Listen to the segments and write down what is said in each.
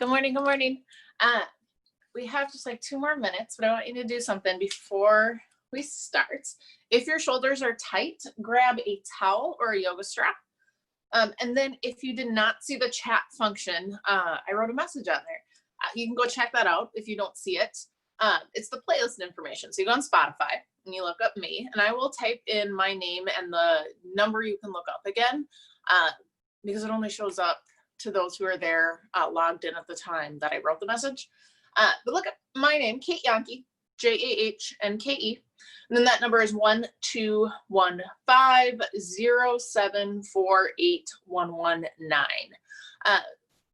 Good morning, good morning. We have just like 2 more minutes, but I want you to do something before we start. If your shoulders are tight, grab a towel or a yoga strap. And then if you did not see the chat function, I wrote a message on there. You can go check that out if you don't see it. It's the playlist information. So you go on Spotify and you look up me, and I will type in my name and the number you can look up again, because it only shows up to those who are there logged in at the time that I wrote the message. But look at my name, Kate Yahnke, Jahnke. And then that number is 1-215-0748119.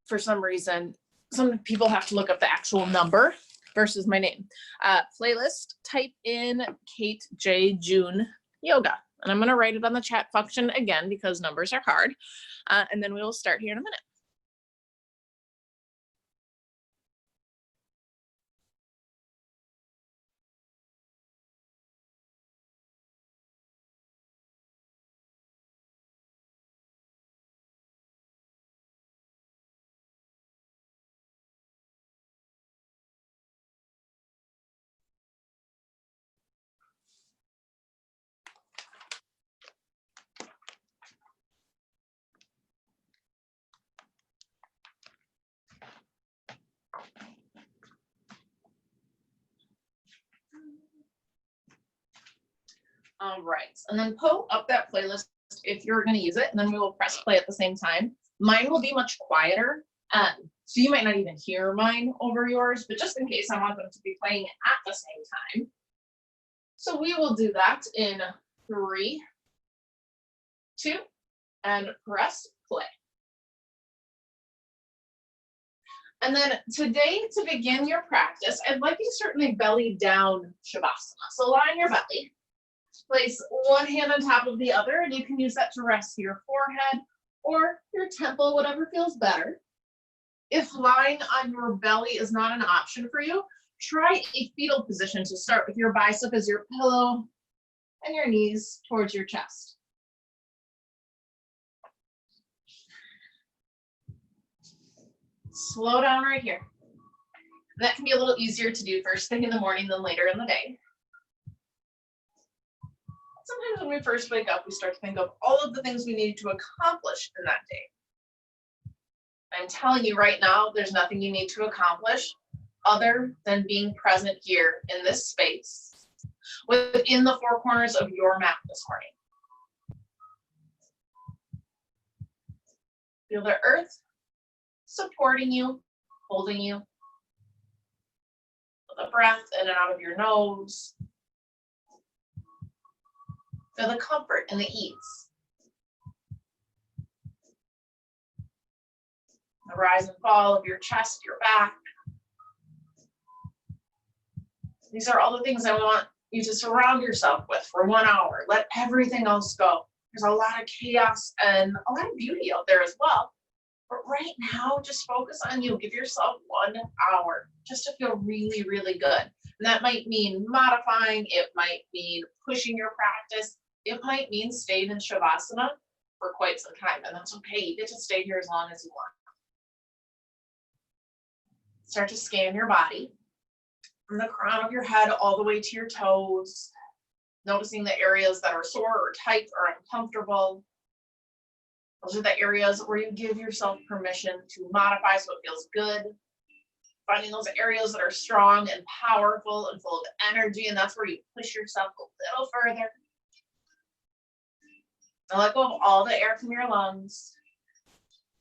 For some reason, some people have to look up the actual number versus my name. Playlist, type in Kate J. June Yoga. And I'm going to write it on the chat function again because numbers are hard. And then we will start here in a minute. All right, and then pull up that playlist if you're going to use it, and then we will press play at the same time. Mine will be much quieter, so you might not even hear mine over yours, but just in case, I want them to be playing at the same time. So we will do that in 3, 2, and press play. And then today, to begin your practice, I'd like you to start in a belly down Shavasana. So lie on your belly. Place one hand on top of the other, and you can use that to rest your forehead or your temple, whatever feels better. If lying on your belly is not an option for you, try a fetal position to start with your bicep as your pillow and your knees towards your chest. Slow down right here. That can be a little easier to do first thing in the morning than later in the day. Sometimes when we first wake up, we start to think of all of the things we need to accomplish in that day. I'm telling you right now, there's nothing you need to accomplish other than being present here in this space within the 4 corners of your mat this morning. Feel the earth supporting you, holding you. Feel the breath in and out of your nose. Feel the comfort and the ease. The rise and fall of your chest, your back. These are all the things I want you to surround yourself with for 1 hour. Let everything else go. There's a lot of chaos and a lot of beauty out there as well. But right now, just focus on you. Give yourself 1 hour just to feel really, really good. And that might mean modifying. It might mean pushing your practice. It might mean staying in Shavasana for quite some time, and that's okay. You get to stay here as long as you want. Start to scan your body from the crown of your head all the way to your toes, noticing the areas that are sore or tight or uncomfortable. Those are the areas where you give yourself permission to modify so it feels good. Finding those areas that are strong and powerful and full of energy, and that's where you push yourself a little further. Now let go of all the air from your lungs.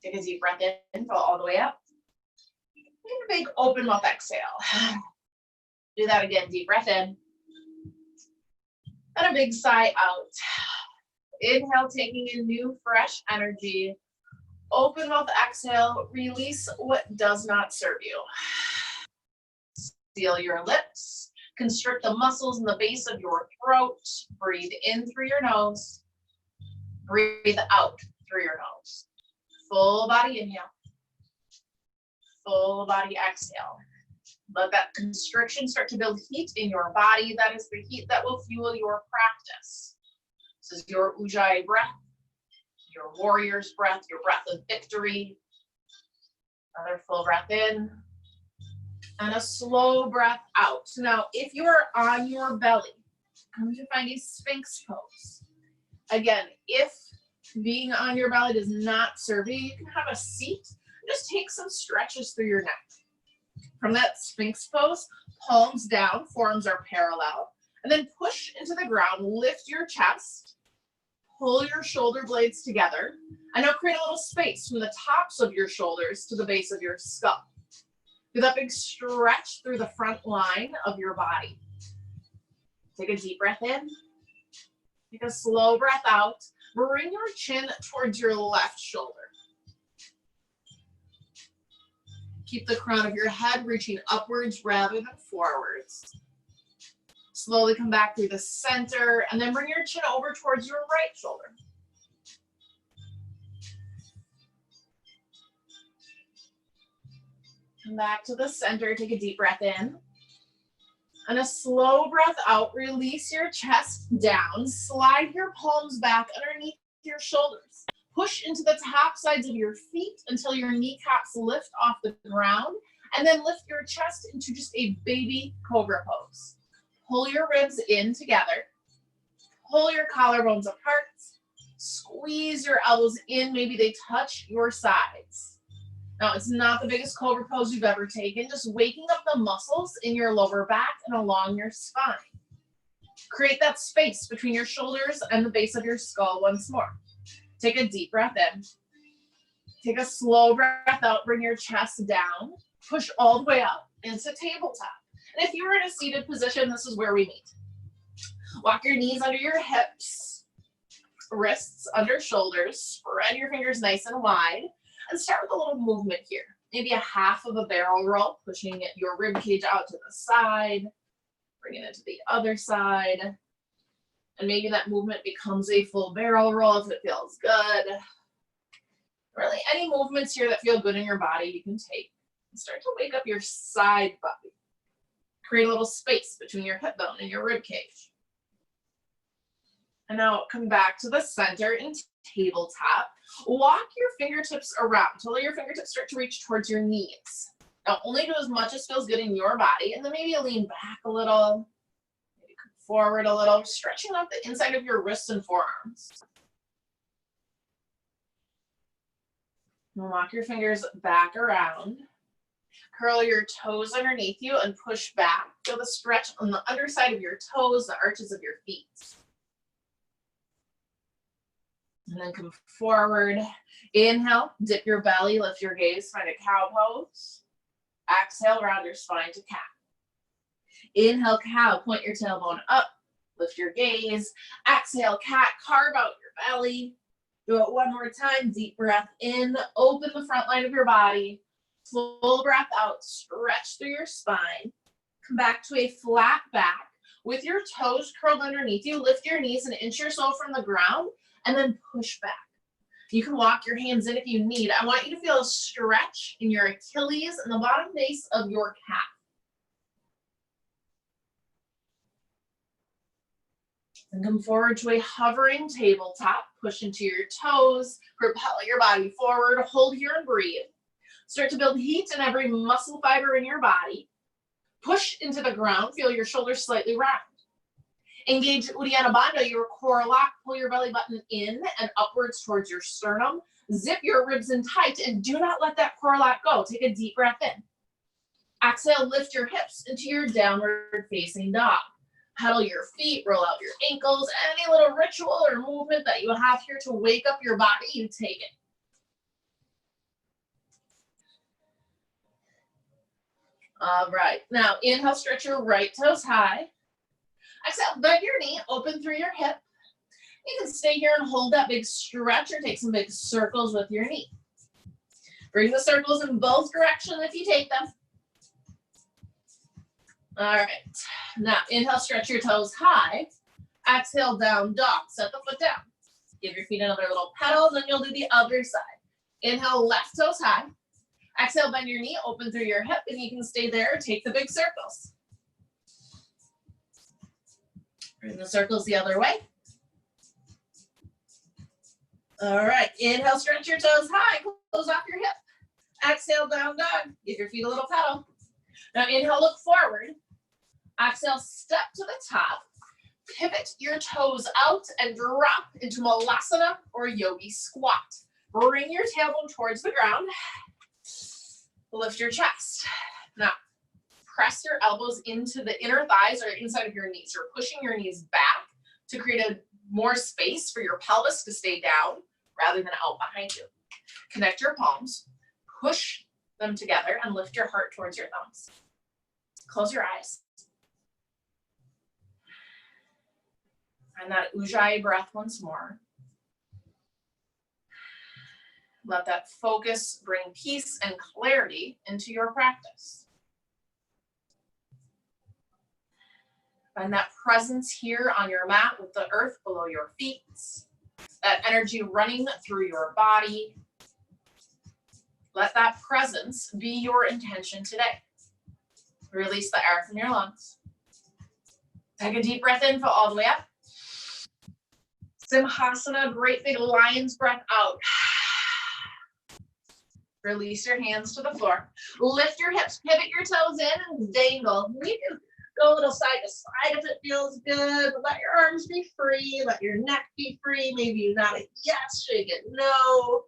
Take a deep breath in, fill all the way up. Take a big open mouth exhale. Do that again, deep breath in. And a big sigh out. Inhale, taking in new, fresh energy. Open mouth exhale, release what does not serve you. Seal your lips. Constrict the muscles in the base of your throat. Breathe in through your nose. Breathe out through your nose. Full body inhale. Full body exhale. Let that constriction start to build heat in your body. That is the heat that will fuel your practice. This is your Ujjayi breath, your warrior's breath, your breath of victory. Another full breath in and a slow breath out. Now, if you are on your belly, come to find a Sphinx pose. Again, if being on your belly does not serve you, you can have a seat. Just take some stretches through your neck. From that Sphinx pose, palms down, forearms are parallel, and then push into the ground, lift your chest, pull your shoulder blades together, and now create a little space from the tops of your shoulders to the base of your skull. Do that big stretch through the front line of your body. Take a deep breath in, take a slow breath out, bring your chin towards your left shoulder. Keep the crown of your head reaching upwards rather than forwards. Slowly come back through the center and then bring your chin over towards your right shoulder. Come back to the center, take a deep breath in. And a slow breath out, release your chest down, slide your palms back underneath your shoulders. Push into the top sides of your feet until your kneecaps lift off the ground, and then lift your chest into just a baby cobra pose. Pull your ribs in together, pull your collarbones apart, squeeze your elbows in, maybe they touch your sides. Now, it's not the biggest cobra pose you've ever taken, just waking up the muscles in your lower back and along your spine. Create that space between your shoulders and the base of your skull once more. Take a deep breath in. Take a slow breath out, bring your chest down, push all the way up into tabletop. And if you were in a seated position, this is where we meet. Walk your knees under your hips, wrists under shoulders, spread your fingers nice and wide, and start with a little movement here. Maybe a half of a barrel roll, pushing your rib cage out to the side, bringing it to the other side. And maybe that movement becomes a full barrel roll if it feels good. Really, any movements here that feel good in your body, you can take. And start to wake up your side body. Create a little space between your hip bone and your rib cage. And now come back to the center in tabletop. Walk your fingertips around until your fingertips start to reach towards your knees. Now, only do as much as feels good in your body, and then maybe lean back a little. Forward a little, stretching out the inside of your wrists and forearms. And walk your fingers back around. Curl your toes underneath you and push back. Feel the stretch on the underside of your toes, the arches of your feet. And then come forward. Inhale, dip your belly, lift your gaze, find a cow pose. Exhale, round your spine to cat. Inhale, cow, point your tailbone up, lift your gaze. Exhale, cat, carve out your belly. Do it one more time, deep breath in, open the front line of your body. Full breath out, stretch through your spine. Come back to a flat back with your toes curled underneath you. Lift your knees an inch or so from the ground and then push back. You can walk your hands in if you need. I want you to feel a stretch in your Achilles and the bottom base of your calf. And come forward to a hovering tabletop. Push into your toes, propel your body forward, hold here and breathe. Start to build heat in every muscle fiber in your body. Push into the ground, feel your shoulders slightly round. Engage Uddiyana Bandha, your core lock, pull your belly button in and upwards towards your sternum. Zip your ribs in tight and do not let that core lock go. Take a deep breath in. Exhale, lift your hips into your downward facing dog. Pedal your feet, roll out your ankles, any little ritual or movement that you have here to wake up your body, you take it. All right, now inhale, stretch your right toes high. Exhale, bend your knee, open through your hip. You can stay here and hold that big stretch or take some big circles with your knee. Bring the circles in both directions if you take them. All right, now inhale, stretch your toes high. Exhale, down dog, set the foot down. Give your feet another little pedal, then you'll do the other side. Inhale, left toes high. Exhale, bend your knee, open through your hip, and you can stay there, take the big circles. Bring the circles the other way. All right, inhale, stretch your toes high, close off your hip. Exhale, down dog. Give your feet a little pedal. Now inhale, look forward. Exhale, step to the top. Pivot your toes out and drop into Malasana or Yogi Squat. Bring your tailbone towards the ground. Lift your chest. Now, press your elbows into the inner thighs or inside of your knees. You're pushing your knees back to create more space for your pelvis to stay down rather than out behind you. Connect your palms, push them together, and lift your heart towards your thumbs. Close your eyes. And that Ujjayi breath once more. Let that focus bring peace and clarity into your practice. Find that presence here on your mat with the earth below your feet. That energy running through your body. Let that presence be your intention today. Release the air from your lungs. Take a deep breath in, fill all the way up. Simhasana, great big lion's breath out. Release your hands to the floor. Lift your hips, pivot your toes in and dangle. You can go a little side to side if it feels good. Let your arms be free. Let your neck be free. Maybe you nod it yes, shake it no.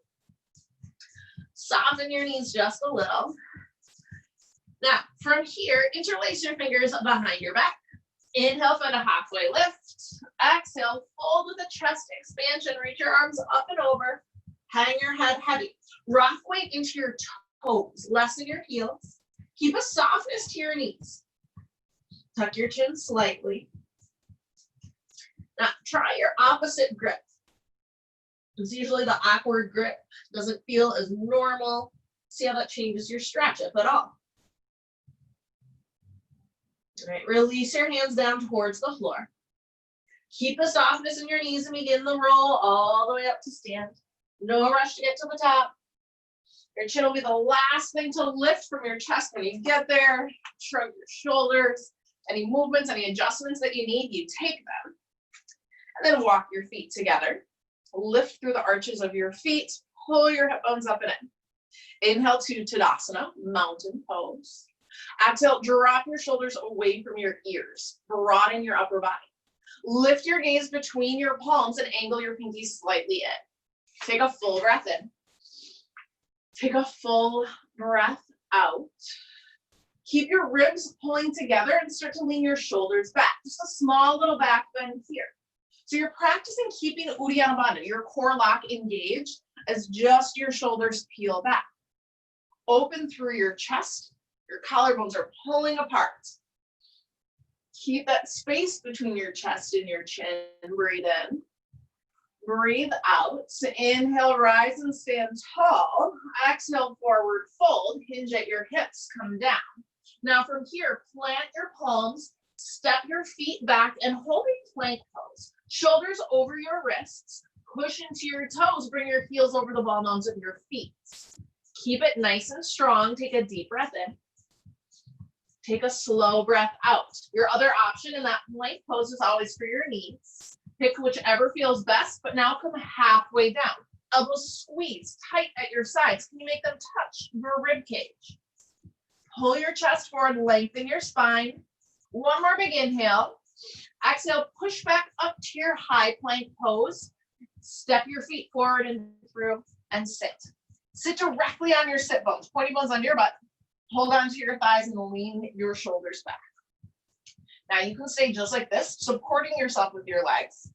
Soften your knees just a little. Now, from here, interlace your fingers behind your back. Inhale, find a halfway lift. Exhale, fold with a chest expansion. Reach your arms up and over. Hang your head heavy. Rock weight into your toes, less in your heels. Keep a softness to your knees. Tuck your chin slightly. Now, try your opposite grip. It's usually the awkward grip. Doesn't feel as normal. See how that changes your stretch, if at all. All right, release your hands down towards the floor. Keep the softness in your knees and begin the roll all the way up to stand. No rush to get to the top. Your chin will be the last thing to lift from your chest when you get there. Shrug your shoulders. Any movements, any adjustments that you need, you take them. And then walk your feet together. Lift through the arches of your feet. Pull your hip bones up and in. Inhale to Tadasana, mountain pose. Exhale, drop your shoulders away from your ears. Broaden your upper body. Lift your gaze between your palms and angle your pinkies slightly in. Take a full breath in. Take a full breath out. Keep your ribs pulling together and start to lean your shoulders back. Just a small little back bend here. So you're practicing keeping Uddiyana Bandha, your core lock, engaged as just your shoulders peel back. Open through your chest. Your collarbones are pulling apart. Keep that space between your chest and your chin. Breathe in. Breathe out. So inhale, rise and stand tall. Exhale, forward fold. Hinge at your hips. Come down. Now from here, plant your palms. Step your feet back and hold a plank pose. Shoulders over your wrists. Push into your toes. Bring your heels over the ball mounds of your feet. Keep it nice and strong. Take a deep breath in. Take a slow breath out. Your other option in that plank pose is always for your knees. Pick whichever feels best, but now come halfway down. Elbows squeeze tight at your sides. Can you make them touch your rib cage? Pull your chest forward, lengthen your spine. One more big inhale. Exhale, push back up to your high plank pose. Step your feet forward and through and sit. Sit directly on your sit bones, pointy bones under your butt. Hold on to your thighs and lean your shoulders back. Now you can stay just like this, supporting yourself with your legs.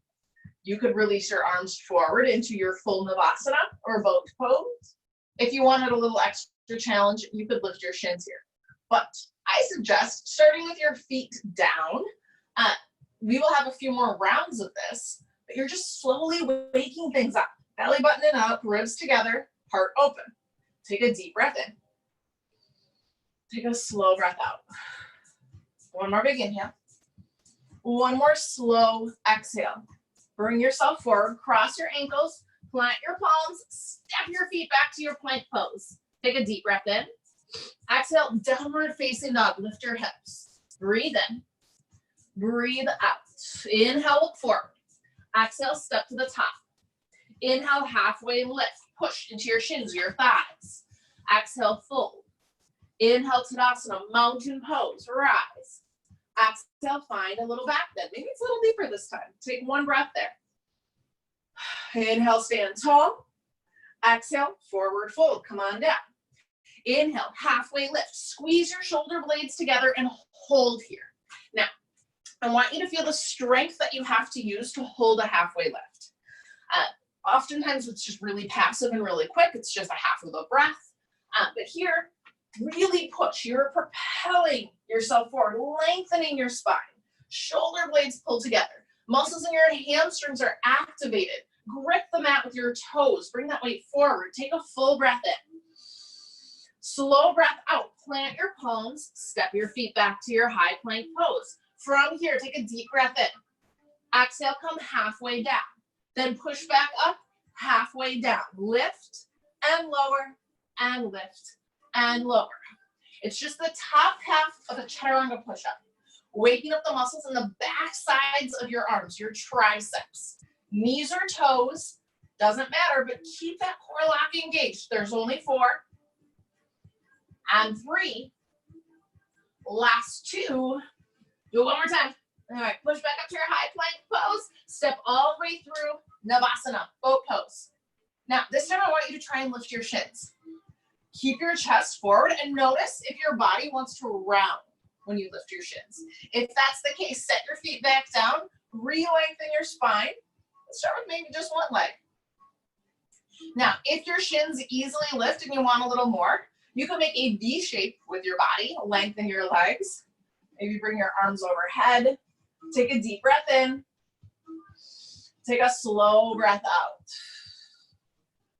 You could release your arms forward into your full Navasana or boat pose. If you wanted a little extra challenge, you could lift your shins here. But I suggest starting with your feet down. We will have a few more rounds of this, but you're just slowly waking things up. Belly button up, ribs together, heart open. Take a deep breath in. Take a slow breath out. One more big inhale. One more slow exhale. Bring yourself forward, cross your ankles, plant your palms, step your feet back to your plank pose. Take a deep breath in. Exhale, downward facing dog. Lift your hips. Breathe in. Breathe out. Inhale, look forward. Exhale, step to the top. Inhale, halfway lift. Push into your shins, your thighs. Exhale, fold. Inhale, Tadasana, mountain pose, rise. Exhale, find a little back bend. Maybe it's a little deeper this time. Take one breath there. Inhale, stand tall. Exhale, forward fold, come on down. Inhale, halfway lift. Squeeze your shoulder blades together and hold here. Now, I want you to feel the strength that you have to use to hold a halfway lift. Oftentimes it's just really passive and really quick. It's just a half of a breath. But here, really push. You're propelling yourself forward, lengthening your spine. Shoulder blades pull together. Muscles in your hamstrings are activated. Grip the mat with your toes. Bring that weight forward. Take a full breath in. Slow breath out. Plant your palms. Step your feet back to your high plank pose. From here, take a deep breath in. Exhale, come halfway down. Then push back up, halfway down. Lift and lower and lift and lower. It's just the top half of a chaturanga push-up. Waking up the muscles in the back sides of your arms, your triceps. Knees or toes, doesn't matter, but keep that core lock engaged. There's only 4. And 3. Last 2. Do it one more time. All right, push back up to your high plank pose. Step all the way through Navasana, boat pose. Now, this time I want you to try and lift your shins. Keep your chest forward and notice if your body wants to round when you lift your shins. If that's the case, set your feet back down, re-lengthen your spine. Let's start with maybe just one leg. Now, if your shins easily lift and you want a little more, you can make a V shape with your body, lengthen your legs. Maybe bring your arms overhead. Take a deep breath in. Take a slow breath out.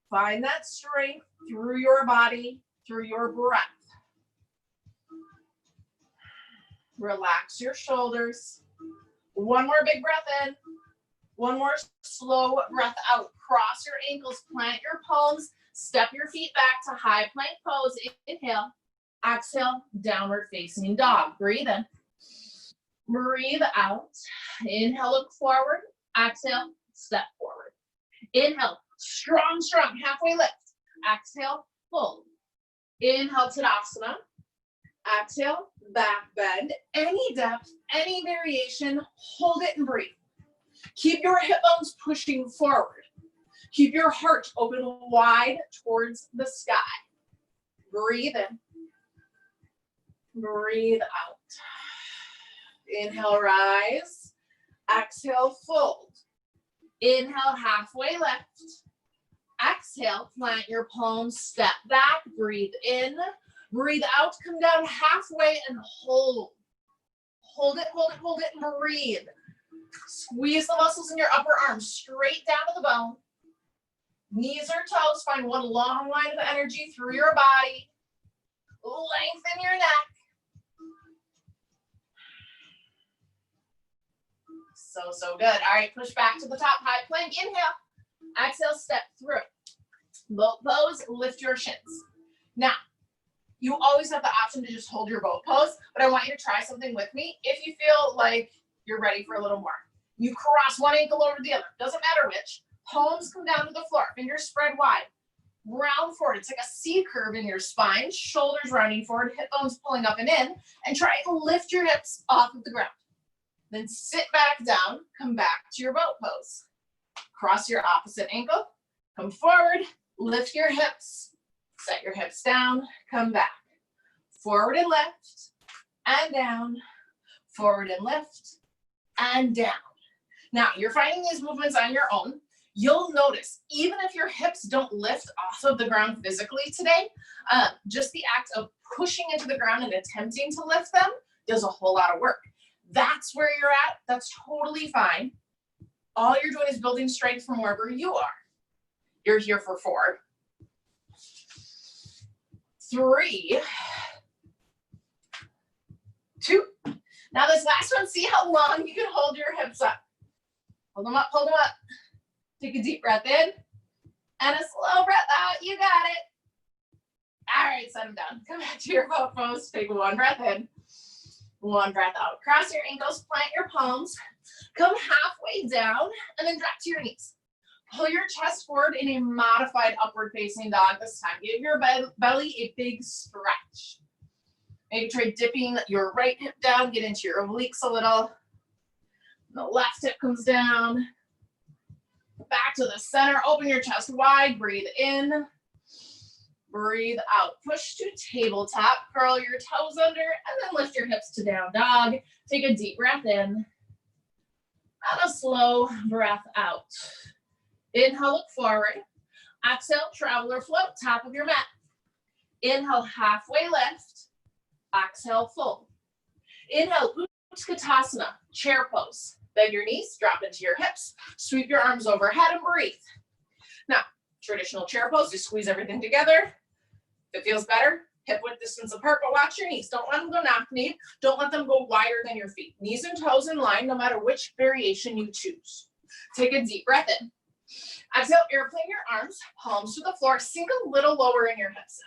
Find that strength through your body, through your breath. Relax your shoulders. One more big breath in. One more slow breath out. Cross your ankles, plant your palms, step your feet back to high plank pose. Inhale, exhale, downward facing dog. Breathe in. Breathe out. Inhale, look forward. Exhale, step forward. Inhale, strong, strong, halfway lift. Exhale, fold. Inhale, Tadasana. Exhale, back bend. Any depth, any variation, hold it and breathe. Keep your hip bones pushing forward. Keep your heart open wide towards the sky. Breathe in. Breathe out. Inhale, rise. Exhale, fold. Inhale, halfway lift. Exhale, plant your palms, step back, breathe in. Breathe out, come down halfway and hold. Hold it, hold it, hold it, and breathe. Squeeze the muscles in your upper arms straight down to the bone. Knees or toes, find one long line of energy through your body. Lengthen your neck. So good. All right, push back to the top, high plank. Inhale. Exhale, step through. Boat pose, lift your shins. Now, you always have the option to just hold your boat pose, but I want you to try something with me if you feel like you're ready for a little more. You cross one ankle over the other, doesn't matter which. Palms come down to the floor, fingers spread wide. Round forward, it's like a C curve in your spine, shoulders rounding forward, hip bones pulling up and in, and try to lift your hips off of the ground. Then sit back down, come back to your boat pose. Cross your opposite ankle, come forward, lift your hips, set your hips down, come back. Forward and lift, and down, forward and lift, and down. Now, you're finding these movements on your own. You'll notice, even if your hips don't lift off of the ground physically today, just the act of pushing into the ground and attempting to lift them does a whole lot of work. That's where you're at. That's totally fine. All you're doing is building strength from wherever you are. You're here for 4, 3, 2. Now this last one, see how long you can hold your hips up. Hold them up, hold them up. Take a deep breath in and a slow breath out. You got it. All right, set them down. Come back to your boat pose. Take one breath in, one breath out. Cross your ankles, plant your palms. Come halfway down and then drop to your knees. Pull your chest forward in a modified upward facing dog this time. Give your belly a big stretch. Maybe try dipping your right hip down, get into your obliques a little. The left hip comes down. Back to the center, open your chest wide, breathe in. Breathe out. Push to tabletop, curl your toes under, and then lift your hips to down dog. Take a deep breath in, and a slow breath out. Inhale, look forward. Exhale, traveler float, top of your mat. Inhale, halfway lift. Exhale, fold. Inhale, Utkatasana, chair pose. Bend your knees, drop into your hips. Sweep your arms overhead and breathe. Now, traditional chair pose, just squeeze everything together. If it feels better, hip width distance apart, but watch your knees. Don't let them go knock-kneed. Don't let them go wider than your feet. Knees and toes in line, no matter which variation you choose. Take a deep breath in. Exhale, airplane your arms, palms to the floor. Sink a little lower in your hips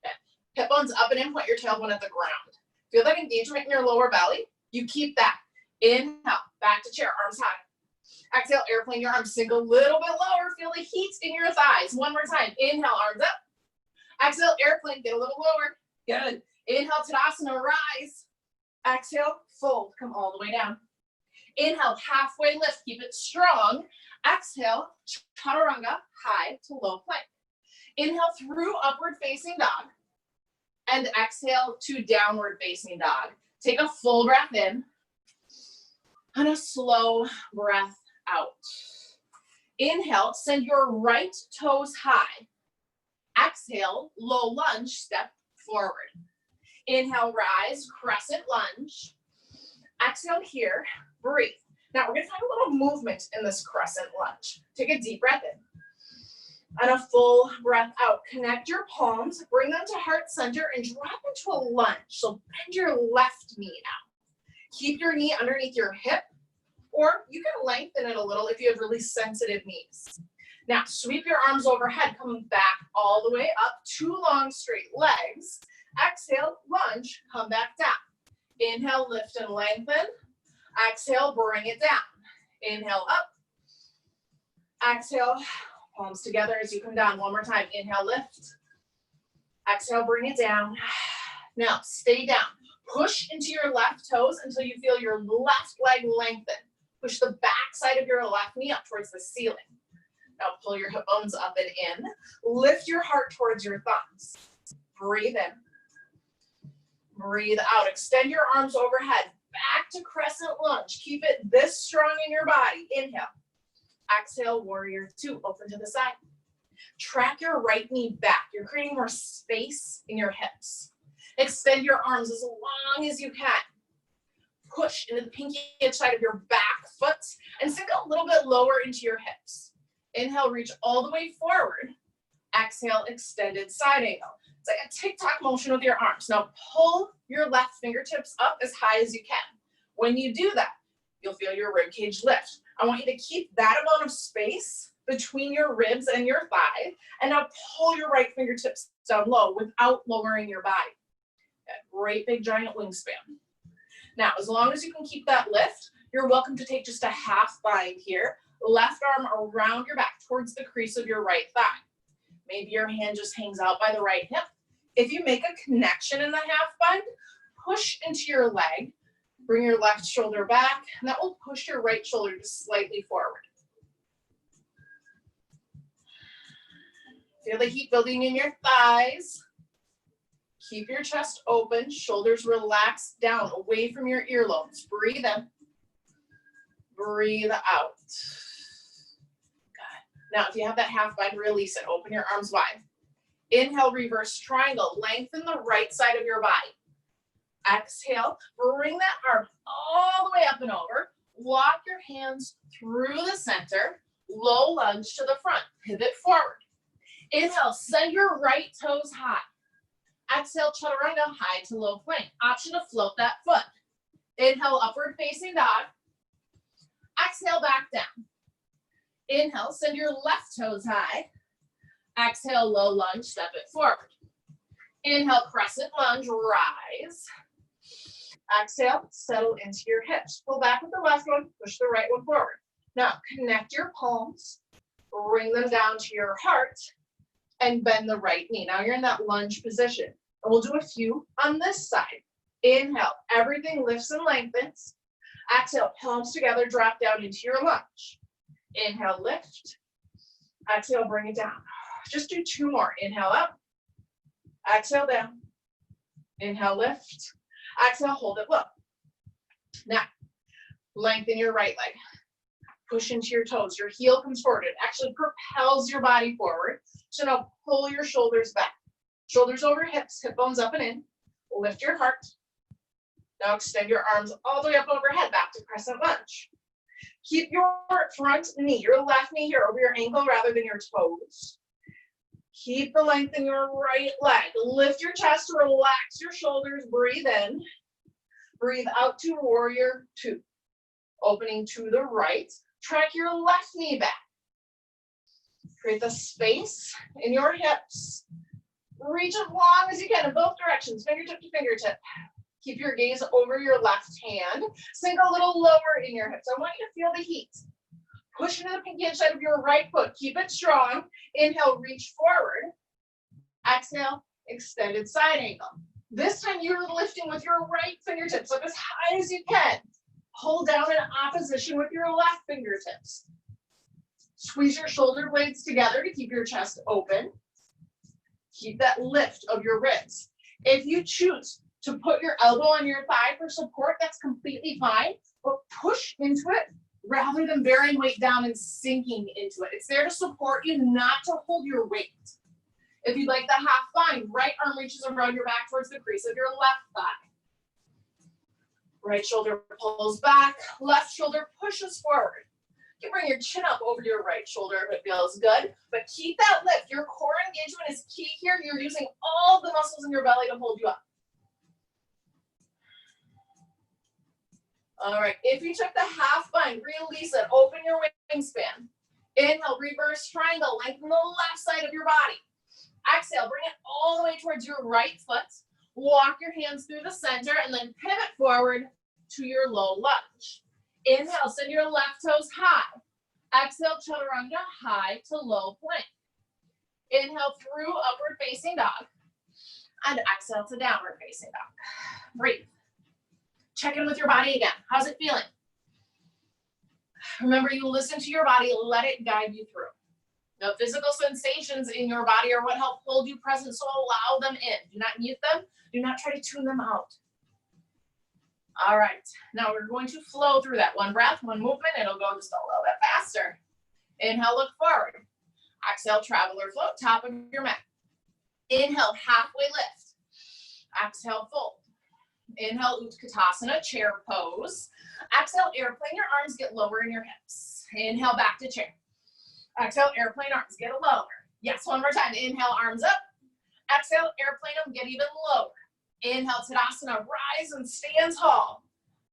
now. Okay. Hip bones up and in, point your tailbone at the ground. Feel that engagement in your lower belly? You keep that. Inhale, back to chair, arms high. Exhale, airplane your arms, sink a little bit lower. Feel the heat in your thighs. One more time. Inhale, arms up. Exhale, airplane, get a little lower. Good. Inhale, Tadasana, rise. Exhale, fold, come all the way down. Inhale, halfway lift, keep it strong. Exhale, chaturanga, high to low plank. Inhale through upward facing dog. And exhale to downward facing dog. Take a full breath in. And a slow breath out. Inhale, send your right toes high. Exhale, low lunge, step forward. Inhale, rise, crescent lunge. Exhale here, breathe. Now we're gonna find a little movement in this crescent lunge. Take a deep breath in. And a full breath out. Connect your palms, bring them to heart center and drop into a lunge. So bend your left knee out. Keep your knee underneath your hip, or you can lengthen it a little if you have really sensitive knees. Now, sweep your arms overhead, come back all the way up, two long straight legs. Exhale, lunge, come back down. Inhale, lift and lengthen. Exhale, bring it down. Inhale, up. Exhale, palms together as you come down. One more time. Inhale, lift. Exhale, bring it down. Now, stay down. Push into your left toes until you feel your left leg lengthen. Push the back side of your left knee up towards the ceiling. Now pull your hip bones up and in. Lift your heart towards your thumbs. Breathe in. Breathe out. Extend your arms overhead. Back to crescent lunge. Keep it this strong in your body. Inhale. Exhale, warrior two. Open to the side. Track your right knee back. You're creating more space in your hips. Extend your arms as long as you can. Push into the pinky edge side of your back foot and sink a little bit lower into your hips. Inhale, reach all the way forward. Exhale, extended side angle. It's like a tick-tock motion with your arms. Now pull your left fingertips up as high as you can. When you do that, you'll feel your rib cage lift. I want you to keep that amount of space between your ribs and your thigh, and now pull your right fingertips down low without lowering your body. That great big giant wingspan. Now, as long as you can keep that lift, you're welcome to take just a half bind here. Left arm around your back towards the crease of your right thigh. Maybe your hand just hangs out by the right hip. If you make a connection in the half bind, push into your leg, bring your left shoulder back, and that will push your right shoulder just slightly forward. Feel the heat building in your thighs. Keep your chest open, shoulders relaxed down, away from your earlobes. Breathe in. Breathe out. Good. Now, if you have that half bind, release it. Open your arms wide. Inhale, reverse triangle. Lengthen the right side of your body. Exhale, bring that arm all the way up and over. Walk your hands through the center. Low lunge to the front. Pivot forward. Inhale, send your right toes high. Exhale, chaturanga, high to low plank. Option to float that foot. Inhale, upward facing dog. Exhale, back down. Inhale, send your left toes high. Exhale, low lunge, step it forward. Inhale, crescent lunge, rise. Exhale, settle into your hips. Pull back with the left one, push the right one forward. Now, connect your palms. Bring them down to your heart and bend the right knee. Now you're in that lunge position. And we'll do a few on this side. Inhale, everything lifts and lengthens. Exhale, palms together, drop down into your lunge. Inhale, lift. Exhale, bring it down. Just do two more. Inhale up. Exhale down. Inhale, lift. Exhale, hold it low. Now, lengthen your right leg. Push into your toes. Your heel comes forward. It actually propels your body forward. So now pull your shoulders back. Shoulders over hips, hip bones up and in. Lift your heart. Now extend your arms all the way up overhead, back to crescent lunge. Keep your front knee, your left knee here over your ankle rather than your toes. Keep the length in your right leg. Lift your chest, relax your shoulders, breathe in. Breathe out to warrior two. Opening to the right. Track your left knee back. Create the space in your hips. Reach as long as you can in both directions, fingertip to fingertip. Keep your gaze over your left hand. Sink a little lower in your hips. I want you to feel the heat. Push into the pinky inside of your right foot. Keep it strong. Inhale, reach forward. Exhale, extended side angle. This time you're lifting with your right fingertips up as high as you can. Hold down in opposition with your left fingertips. Squeeze your shoulder blades together to keep your chest open. Keep that lift of your ribs. If you choose to put your elbow on your thigh for support, that's completely fine, but push into it rather than bearing weight down and sinking into it. It's there to support you, not to hold your weight. If you'd like the half bind, right arm reaches around your back towards the crease of your left thigh. Right shoulder pulls back, left shoulder pushes forward. You can bring your chin up over your right shoulder if it feels good, but keep that lift. Your core engagement is key here. You're using all the muscles in your belly to hold you up. All right, if you took the half bind, release it, open your wingspan. Inhale, reverse triangle, lengthen the left side of your body. Exhale, bring it all the way towards your right foot. Walk your hands through the center and then pivot forward to your low lunge. Inhale, send your left toes high. Exhale, chaturanga, high to low plank. Inhale through upward facing dog. And exhale to downward facing dog. Breathe. Check in with your body again. How's it feeling? Remember, you listen to your body, let it guide you through. The physical sensations in your body are what help hold you present, so allow them in. Do not mute them. Do not try to tune them out. All right, now we're going to flow through that. One breath, one movement. It'll go just a little bit faster. Inhale, look forward. Exhale, traveler float, top of your mat. Inhale, halfway lift. Exhale, fold. Inhale, Utkatasana, chair pose. Exhale, airplane your arms, get lower in your hips. Inhale, back to chair. Exhale, airplane arms, get lower. Yes, one more time. Inhale, arms up. Exhale, airplane them, get even lower. Inhale, Tadasana, rise and stand tall.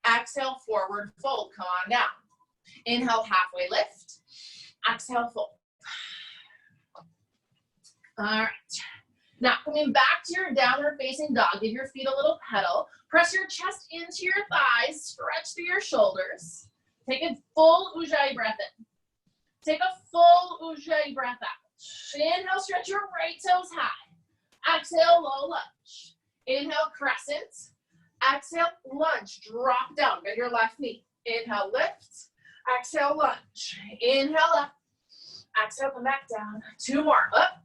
Exhale, forward fold, come on down. Inhale, halfway lift. Exhale, fold. All right. Now, coming back to your downward facing dog, give your feet a little pedal. Press your chest into your thighs, stretch through your shoulders. Take a full Ujjayi breath in. Take a full Ujjayi breath out. Inhale, stretch your right toes high. Exhale, low lunge. Inhale, crescent. Exhale, lunge. Drop down, bend your left knee. Inhale, lift. Exhale, lunge. Inhale, up. Exhale, come back down. Two more. Up.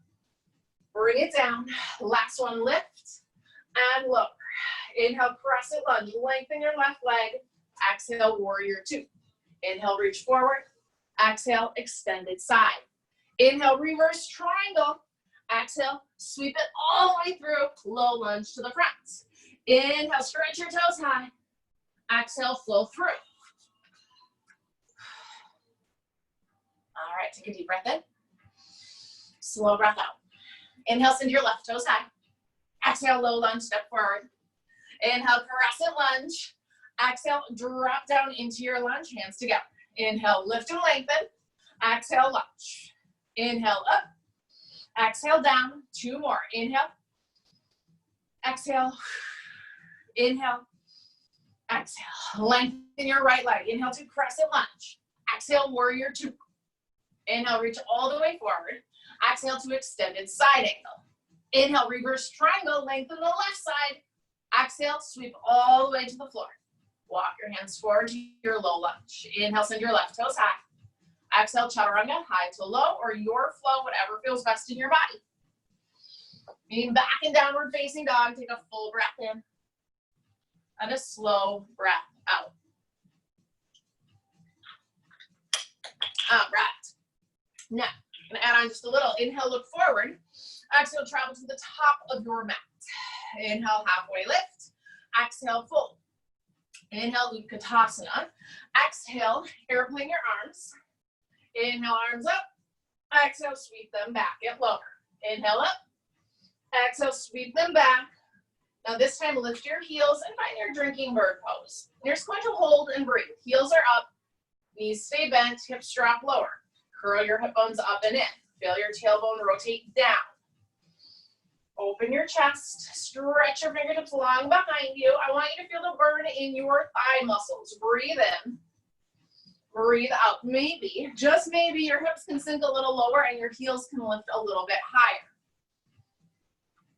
Bring it down. Last one, lift and lower. Inhale, crescent lunge. Lengthen your left leg. Exhale, warrior two. Inhale, reach forward. Exhale, extended side. Inhale, reverse triangle. Exhale, sweep it all the way through. Low lunge to the front. Inhale, stretch your toes high. Exhale, flow through. All right, take a deep breath in. Slow breath out. Inhale, send your left toes high. Exhale, low lunge, step forward. Inhale, crescent lunge. Exhale, drop down into your lunge, hands together. Inhale, lift and lengthen. Exhale, lunge. Inhale, up. Exhale, down. Two more. Inhale. Exhale. Inhale. Exhale. Lengthen your right leg. Inhale to crescent lunge. Exhale, warrior two. Inhale, reach all the way forward. Exhale to extended side angle. Inhale, reverse triangle, lengthen the left side. Exhale, sweep all the way to the floor. Walk your hands forward to your low lunge. Inhale, send your left toes high. Exhale, chaturanga, high to low, or your flow, whatever feels best in your body. Being back in downward facing dog, take a full breath in and a slow breath out. All right. Now, I'm gonna add on just a little. Inhale, look forward. Exhale, travel to the top of your mat. Inhale, halfway lift. Exhale, fold. Inhale, Utkatasana. Exhale, airplane your arms. Inhale, arms up. Exhale, sweep them back, get lower. Inhale up. Exhale, sweep them back. Now this time, lift your heels and find your drinking bird pose. You're just going to hold and breathe. Heels are up, knees stay bent, hips drop lower. Curl your hip bones up and in. Feel your tailbone rotate down. Open your chest, stretch your fingertips long behind you. I want you to feel the burn in your thigh muscles. Breathe in, breathe out. Maybe, just maybe, your hips can sink a little lower and your heels can lift a little bit higher.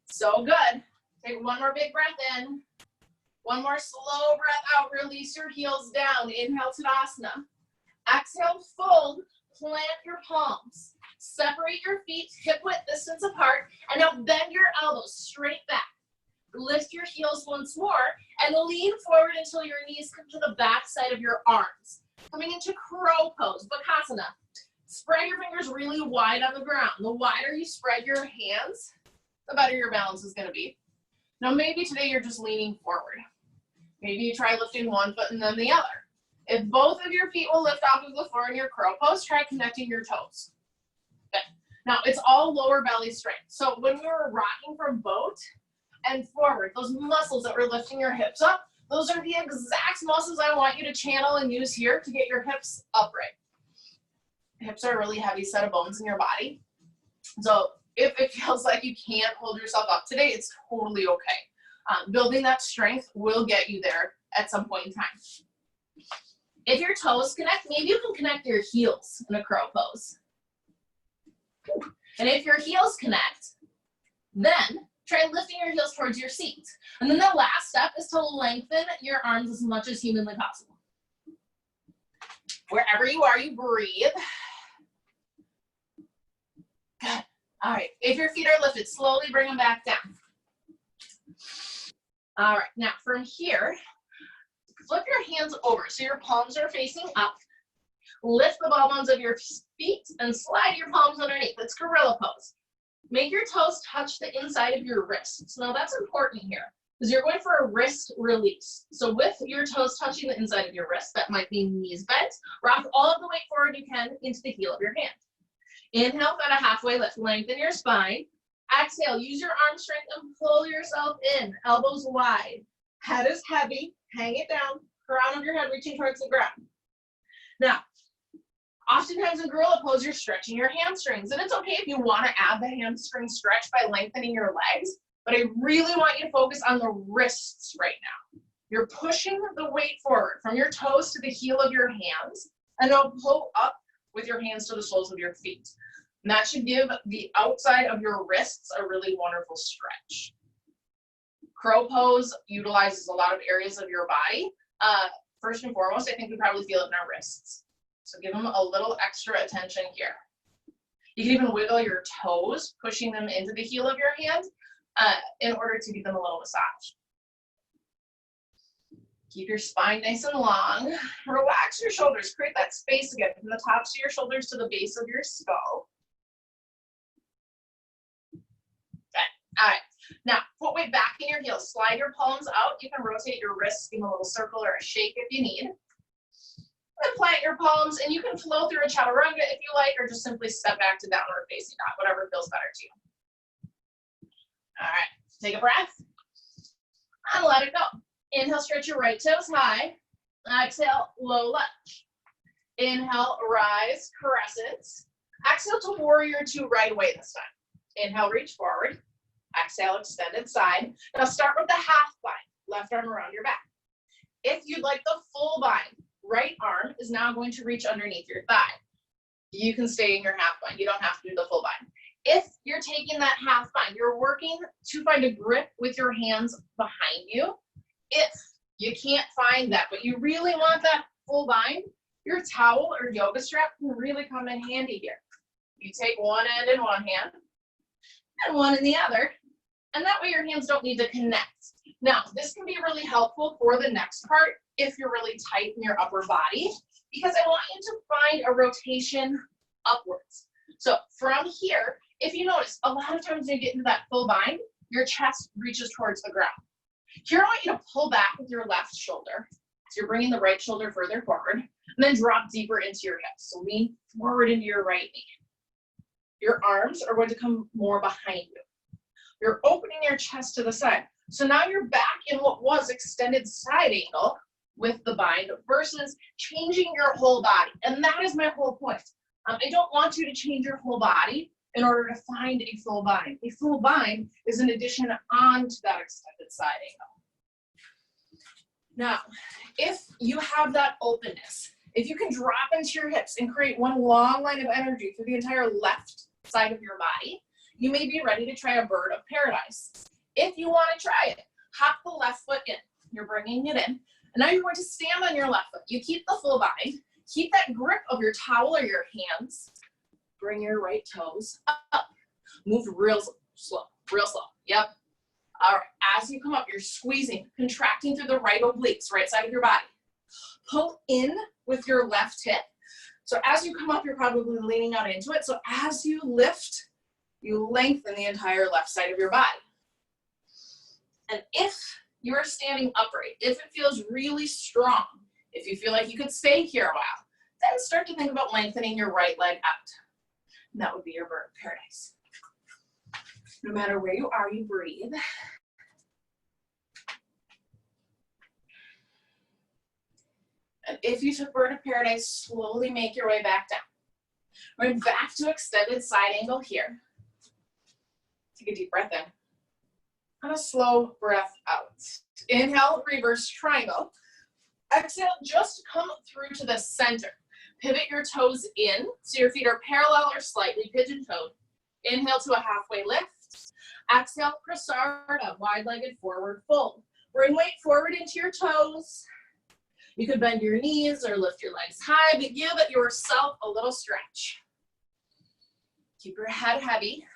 So good. Take one more big breath in. One more slow breath out. Release your heels down. Inhale, Tadasana. Exhale, fold. Plant your palms. Separate your feet hip width distance apart. And now bend your elbows straight back. Lift your heels once more and lean forward until your knees come to the back side of your arms. Coming into crow pose, Bakasana. Spread your fingers really wide on the ground. The wider you spread your hands, the better your balance is going to be. Now maybe today you're just leaning forward. Maybe you try lifting one foot and then the other. If both of your feet will lift off of the floor in your crow pose, try connecting your toes. Okay. Now it's all lower belly strength. So when we were rocking from boat and forward, those muscles that were lifting your hips up, those are the exact muscles I want you to channel and use here to get your hips upright. Hips are a really heavy set of bones in your body. So if it feels like you can't hold yourself up today, it's totally okay. Building that strength will get you there at some point in time. If your toes connect, maybe you can connect your heels in a crow pose. And if your heels connect, then try lifting your heels towards your seat. And then the last step is to lengthen your arms as much as humanly possible. Wherever you are, you breathe. Good. All right, if your feet are lifted, slowly bring them back down. All right, now from here, flip your hands over so your palms are facing up. Lift the ball bones of your feet and slide your palms underneath. It's gorilla pose. Make your toes touch the inside of your wrists. Now that's important here because you're going for a wrist release. So with your toes touching the inside of your wrist, that might be knees bent, rock all of the weight forward you can into the heel of your hand. Inhale, find a halfway lift. Lengthen your spine. Exhale, use your arm strength and pull yourself in. Elbows wide. Head is heavy. Hang it down. Crown of your head reaching towards the ground. Now, oftentimes in gorilla pose, you're stretching your hamstrings. And it's okay if you want to add the hamstring stretch by lengthening your legs. But I really want you to focus on the wrists right now. You're pushing the weight forward from your toes to the heel of your hands. And now pull up with your hands to the soles of your feet. And that should give the outside of your wrists a really wonderful stretch. Crow pose utilizes a lot of areas of your body. First and foremost, I think we probably feel it in our wrists. So give them a little extra attention here. You can even wiggle your toes, pushing them into the heel of your hand in order to give them a little massage. Keep your spine nice and long. Relax your shoulders. Create that space again from the tops of your shoulders to the base of your skull. Okay. All right. Now, put weight back in your heels. Slide your palms out. You can rotate your wrists, give them a little circle or a shake if you need. And plant your palms, and you can flow through a chaturanga if you like, or just simply step back to downward facing dog, whatever feels better to you. All right. Take a breath. And let it go. Inhale, stretch your right toes high. Exhale, low lunge. Inhale, rise, crescent. Exhale to warrior two right away this time. Inhale, reach forward. Exhale, extended side. Now start with the half bind, left arm around your back. If you'd like the full bind, right arm is now going to reach underneath your thigh. you can stay in your half bind. You don't have to do the full bind. If you're taking that half bind, you're working to find a grip with your hands behind you. If you can't find that, but you really want that full bind, your towel or yoga strap can really come in handy here. You take one end in one hand and one in the other, and that way your hands don't need to connect. Now, this can be really helpful for the next part if you're really tight in your upper body, because I want you to find a rotation upwards. So from here, if you notice, a lot of times when you get into that full bind, your chest reaches towards the ground. Here, I want you to pull back with your left shoulder. So you're bringing the right shoulder further forward, and then drop deeper into your hips. So lean forward into your right knee. Your arms are going to come more behind you. You're opening your chest to the side. So now you're back in what was extended side angle with the bind versus changing your whole body. And that is my whole point. I don't want you to change your whole body in order to find a full bind. A full bind is an addition onto that extended side angle. Now, if you have that openness, if you can drop into your hips and create one long line of energy through the entire left side of your body, you may be ready to try a bird of paradise. If you want to try it, hop the left foot in. You're bringing it in. And now you're going to stand on your left foot. You keep the full bind. Keep that grip of your towel or your hands. Bring your right toes up. Move real slow, real slow. Yep. All right. As you come up, you're squeezing, contracting through the right obliques, right side of your body. Pull in with your left hip. So as you come up, you're probably leaning out into it. So as you lift, you lengthen the entire left side of your body. And if you're standing upright, if it feels really strong, if you feel like you could stay here a while, then start to think about lengthening your right leg out. And that would be your bird of paradise. No matter where you are, you breathe. And if you took bird of paradise, slowly make your way back down. We're back to extended side angle here. Take a deep breath in. And a slow breath out. Inhale, reverse triangle. Exhale, just come through to the center. Pivot your toes in, so your feet are parallel or slightly pigeon-toed. Inhale to a halfway lift. Exhale, prasarada, wide-legged forward fold. Bring weight forward into your toes. You could bend your knees or lift your legs high, but give yourself a little stretch. Keep your head heavy.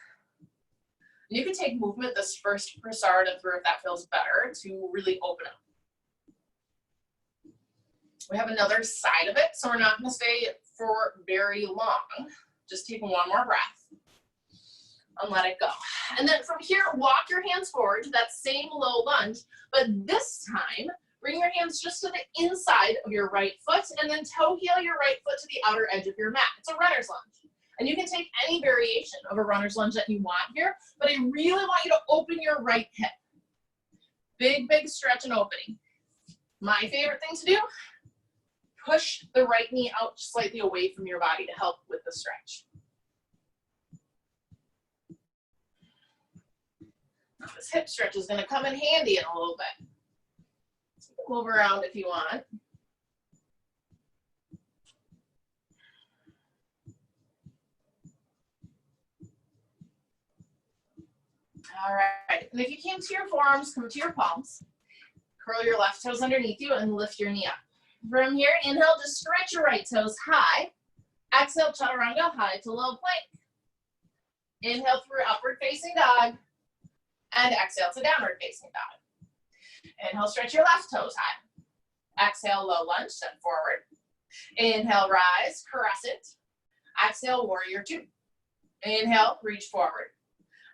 You can take movement this first prasarada through if that feels better to really open up. We have another side of it, so we're not going to stay for very long. Just take one more breath and let it go. And then from here, walk your hands forward to that same low lunge, but this time, bring your hands just to the inside of your right foot and then toe heel your right foot to the outer edge of your mat. It's a runner's lunge. And you can take any variation of a runner's lunge that you want here, but I really want you to open your right hip. Big, big stretch and opening. My favorite thing to do, push the right knee out slightly away from your body to help with the stretch. Now this hip stretch is going to come in handy in a little bit. So you can move around if you want. All right, and if you came to your forearms, come to your palms. Curl your left toes underneath you and lift your knee up. From here, inhale, just stretch your right toes high. Exhale, chaturanga, high to low plank. Inhale through upward facing dog. And exhale to downward facing dog. Inhale, stretch your left toes high. Exhale, low lunge, step forward. Inhale, rise, crescent. Exhale, warrior two. Inhale, reach forward.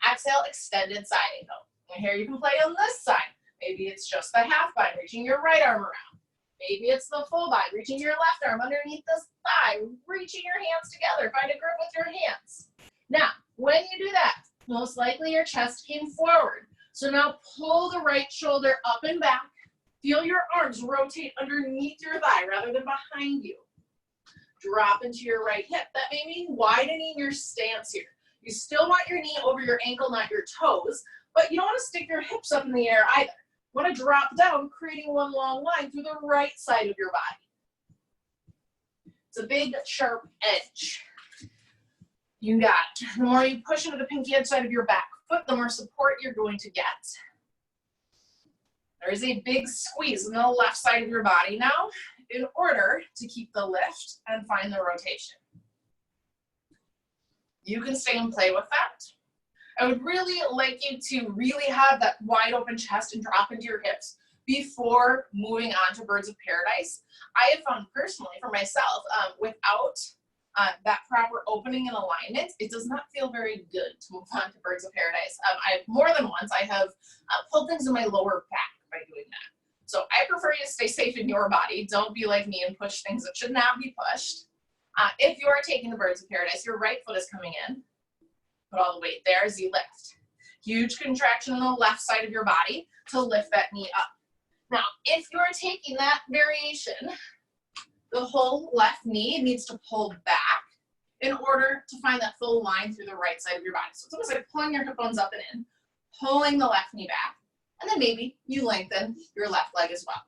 Exhale, extended side angle. And here you can play on this side. Maybe it's just the half bind, reaching your right arm around. Maybe it's the full bind, reaching your left arm underneath the thigh, reaching your hands together. Find a grip with your hands. Now, when you do that, most likely your chest came forward. So now pull the right shoulder up and back. Feel your arms rotate underneath your thigh rather than behind you. Drop into your right hip. That may mean widening your stance here. You still want your knee over your ankle, not your toes, but you don't want to stick your hips up in the air either. You want to drop down, creating one long line through the right side of your body. It's a big, sharp edge. You got it. The more you push into the pinky edge side of your back foot, the more support you're going to get. There is a big squeeze in the left side of your body now in order to keep the lift and find the rotation. You can stay and play with that. I would really like you to really have that wide open chest and drop into your hips before moving on to Birds of Paradise. I have found personally for myself, without that proper opening and alignment, it does not feel very good to move on to Birds of Paradise. More than once, I have pulled things in my lower back by doing that. So I prefer you to stay safe in your body. Don't be like me and push things that should not be pushed. If you are taking the Birds of Paradise, your right foot is coming in. Put all the weight there as you lift. Huge contraction in the left side of your body to lift that knee up. Now, if you're taking that variation, the whole left knee needs to pull back in order to find that full line through the right side of your body. So it's almost like pulling your hip bones up and in, pulling the left knee back, and then maybe you lengthen your left leg as well.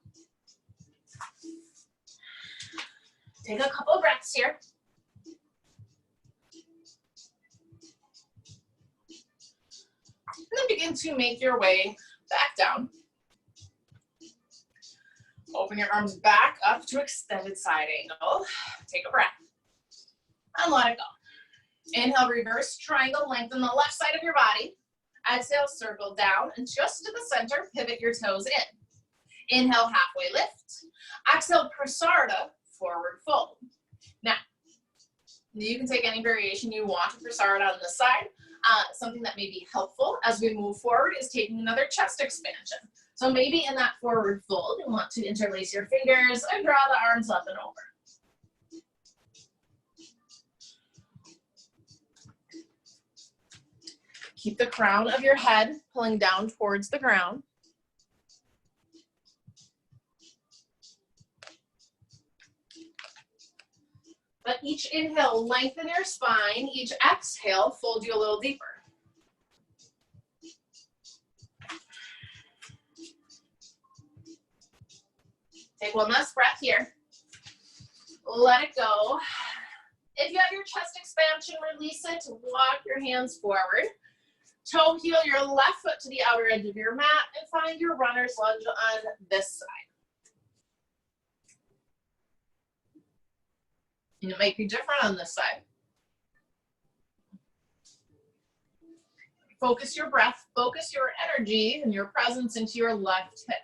Take a couple of breaths here. And then begin to make your way back down. Open your arms back up to extended side angle. Take a breath. And let it go. Inhale, reverse triangle, lengthen the left side of your body. Exhale, circle down, and just to the center, pivot your toes in. Inhale, halfway lift. Exhale, prasarada, forward fold. Now, you can take any variation you want to prasarada on this side. Something that may be helpful as we move forward is taking another chest expansion. So maybe in that forward fold, you want to interlace your fingers and draw the arms up and over. Keep the crown of your head pulling down towards the ground. But each inhale, lengthen your spine. Each exhale, fold you a little deeper. Take one last breath here. Let it go. If you have your chest expansion, release it. Walk your hands forward. Toe heel your left foot to the outer edge of your mat and find your runner's lunge on this side. And it might be different on this side. Focus your breath, focus your energy and your presence into your left hip.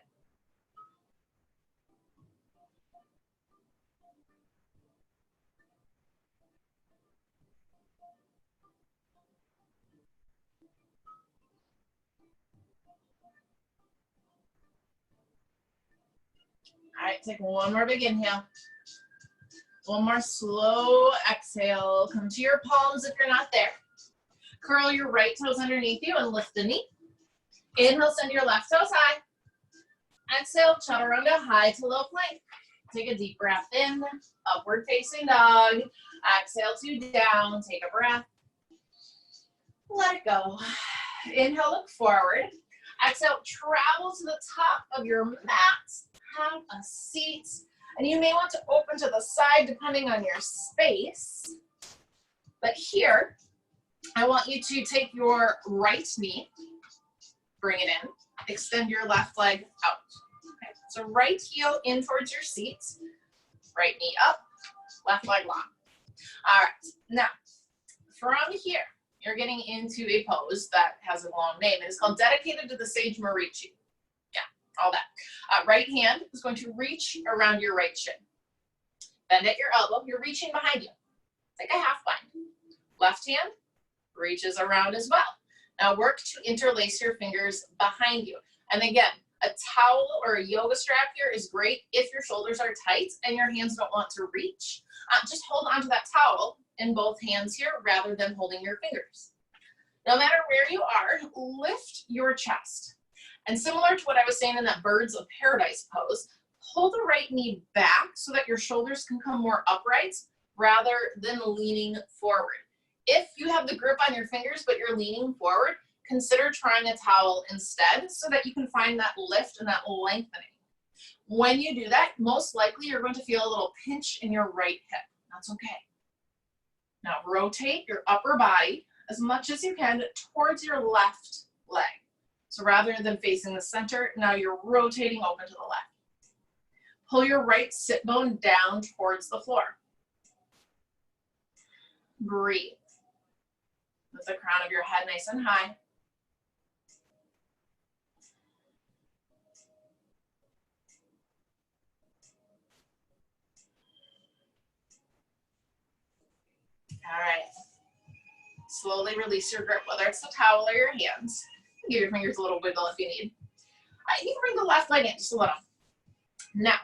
All right, take one more big inhale. One more slow exhale. Come to your palms if you're not there. Curl your right toes underneath you and lift the knee. Inhale, send your left toes high. Exhale, chaturanga, high to low plank. Take a deep breath in, upward facing dog. Exhale to down, take a breath. Let it go. Inhale, look forward. Exhale, travel to the top of your mat. Have a seat. And you may want to open to the side depending on your space. But here, I want you to take your right knee, bring it in, extend your left leg out. Okay. So right heel in towards your seat, right knee up, left leg long. All right, now from here, you're getting into a pose that has a long name. It is called dedicated to the Sage Marichi. All that. Right hand is going to reach around your right shin. Bend at your elbow. You're reaching behind you. It's like a half bind. Left hand reaches around as well. Now work to interlace your fingers behind you. And again, a towel or a yoga strap here is great if your shoulders are tight and your hands don't want to reach. Just hold onto that towel in both hands here rather than holding your fingers. No matter where you are, lift your chest. And similar to what I was saying in that Birds of Paradise pose, pull the right knee back so that your shoulders can come more upright rather than leaning forward. If you have the grip on your fingers but you're leaning forward, consider trying a towel instead so that you can find that lift and that lengthening. When you do that, most likely you're going to feel a little pinch in your right hip. That's okay. Now rotate your upper body as much as you can towards your left leg. So rather than facing the center, now you're rotating open to the left. Pull your right sit bone down towards the floor. Breathe. With the crown of your head nice and high. All right. Slowly release your grip, whether it's the towel or your hands. Give your fingers a little wiggle if you need. You can bring the left leg in just a little. Now,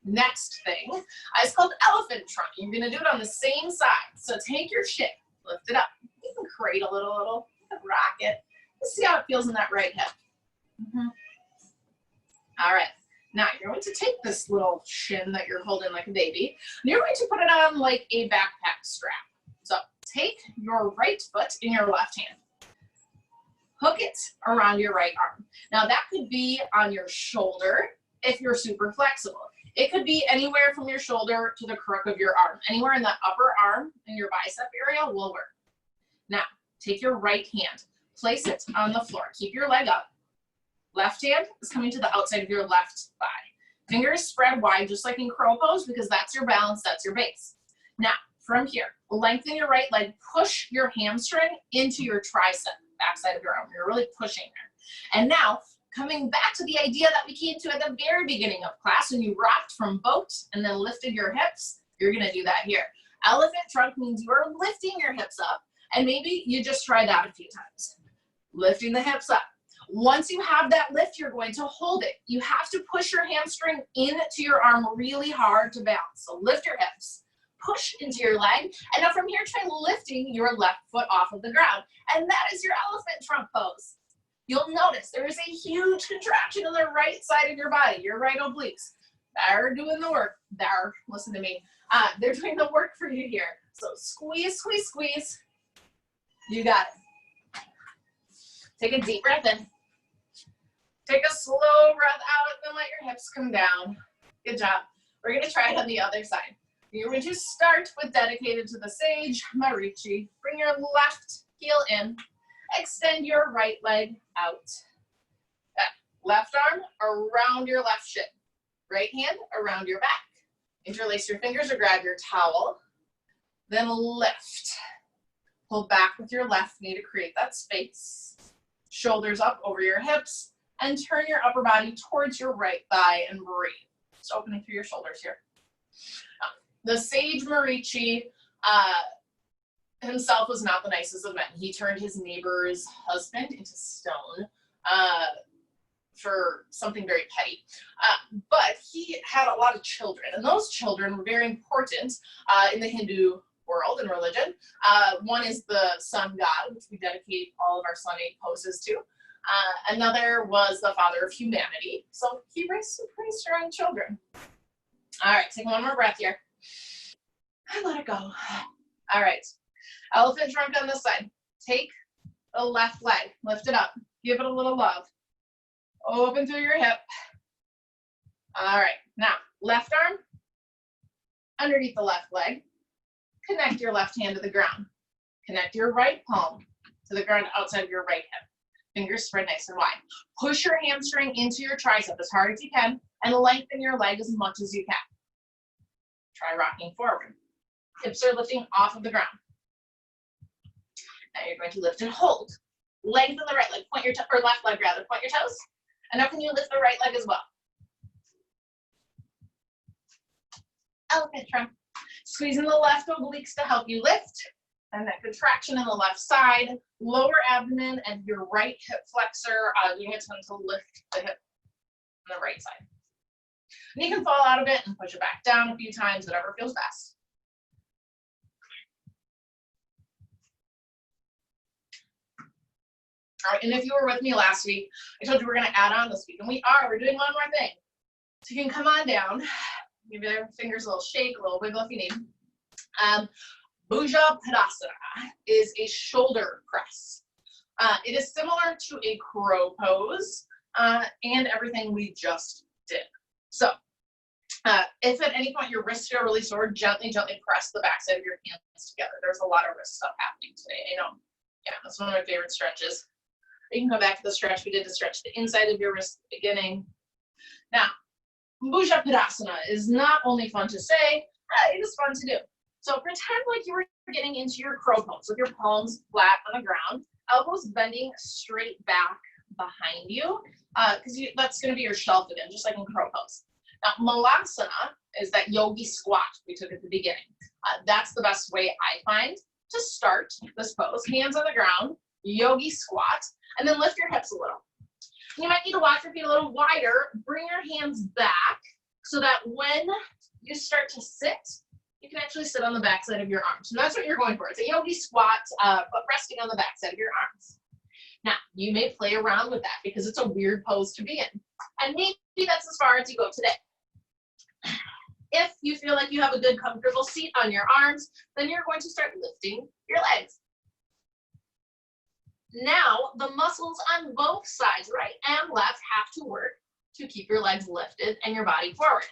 next thing is called elephant trunk. You're gonna do it on the same side. So take your shin, lift it up. You can cradle it a little, rock it. Let's see how it feels in that right hip. All right. Now you're going to take this little shin that you're holding like a baby, and you're going to put it on like a backpack strap. So take your right foot in your left hand. Hook it around your right arm. Now that could be on your shoulder if you're super flexible. It could be anywhere from your shoulder to the crook of your arm. Anywhere in that upper arm in your bicep area will work. Now, take your right hand, place it on the floor. Keep your leg up. Left hand is coming to the outside of your left thigh. Fingers spread wide, just like in crow pose, because that's your balance, that's your base. Now, from here, lengthen your right leg, push your hamstring into your tricep, backside of your arm. You're really pushing there. And now, coming back to the idea that we came to at the very beginning of class, when you rocked from boat and then lifted your hips, you're gonna do that here. Elephant trunk means you're lifting your hips up, and maybe you just try that a few times. Lifting the hips up. Once you have that lift, you're going to hold it. You have to push your hamstring into your arm really hard to balance. So lift your hips, push into your leg, and now from here, try lifting your left foot off of the ground. And that is your elephant trunk pose. You'll notice there is a huge contraction on the right side of your body, your right obliques. They're doing the work. Listen to me. They're doing the work for you here. So squeeze, squeeze, squeeze. You got it. Take a deep breath in. Take a slow breath out, then let your hips come down. Good job. We're gonna try it on the other side. You're going to start with dedicated to the sage, Marichi. Bring your left heel in. Extend your right leg out. Left arm around your left shin. Right hand around your back. Interlace your fingers or grab your towel. Then lift. Pull back with your left knee to create that space. Shoulders up over your hips. And turn your upper body towards your right thigh and breathe. Just opening through your shoulders here. The sage Marichi himself was not the nicest of men. He turned his neighbor's husband into stone for something very petty. But he had a lot of children, and those children were very important in the Hindu world and religion. One is the sun god, which we dedicate all of our sun 8 poses to. Another was the father of humanity. So he raised some pretty strong children. All right, take one more breath here. And let it go. All right, elephant trunk on this side. Take the left leg, lift it up, give it a little love. Open through your hip. All right, now left arm underneath the left leg. Connect your left hand to the ground. Connect your right palm to the ground outside of your right hip. Fingers spread nice and wide. Push your hamstring into your tricep as hard as you can and lengthen your leg as much as you can. Try rocking forward. Hips are lifting off of the ground. Now you're going to lift and hold. Lengthen the right leg, point your or left leg rather, point your toes. And now can you lift the right leg as well? Elephant trunk. Squeezing the left obliques to help you lift. And that contraction in the left side, lower abdomen and your right hip flexor, you get to lift the hip on the right side. And you can fall out of it and push it back down a few times, whatever feels best. All right, and if you were with me last week, I told you we're gonna add on this week, and we're doing one more thing. So you can come on down, give your fingers a little shake, a little wiggle if you need. Bhuja Padasana is a shoulder press. It is similar to a crow pose and everything we just did. So If at any point your wrists feel really sore, gently press the backside of your hands together. There's a lot of wrist stuff happening today. I know. Yeah, that's one of my favorite stretches. You can come back to the stretch we did to stretch the inside of your wrist at the beginning. Now, Bhuja Padasana is not only fun to say, it is fun to do. So pretend like you were getting into your crow pose with your palms flat on the ground, elbows bending straight back behind you, because that's going to be your shelf again, just like in crow pose. Now, Malasana is that yogi squat we took at the beginning. That's the best way I find to start this pose. Hands on the ground, yogi squat, and then lift your hips a little. You might need to walk your feet a little wider. Bring your hands back so that when you start to sit, you can actually sit on the backside of your arms. And that's what you're going for. It's a yogi squat, but resting on the backside of your arms. Now, you may play around with that because it's a weird pose to be in. And maybe that's as far as you go today. If you feel like you have a good, comfortable seat on your arms, then you're going to start lifting your legs. Now, the muscles on both sides, right and left, have to work to keep your legs lifted and your body forward.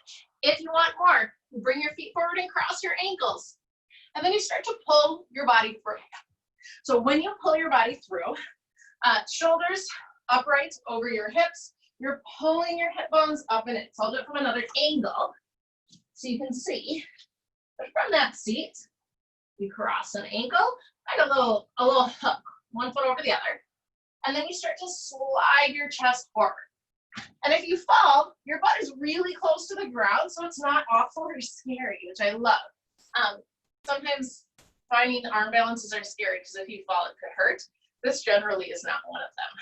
If you want more, bring your feet forward and cross your ankles. And then you start to pull your body through. So when you pull your body through, shoulders upright over your hips, you're pulling your hip bones up and in. So I'll do it from another angle so you can see. But from that seat, you cross an ankle, like a little hook, one foot over the other. And then you start to slide your chest forward. And if you fall, your butt is really close to the ground, so it's not awful or scary, which I love. Sometimes finding arm balances are scary because if you fall, it could hurt. This generally is not one of them.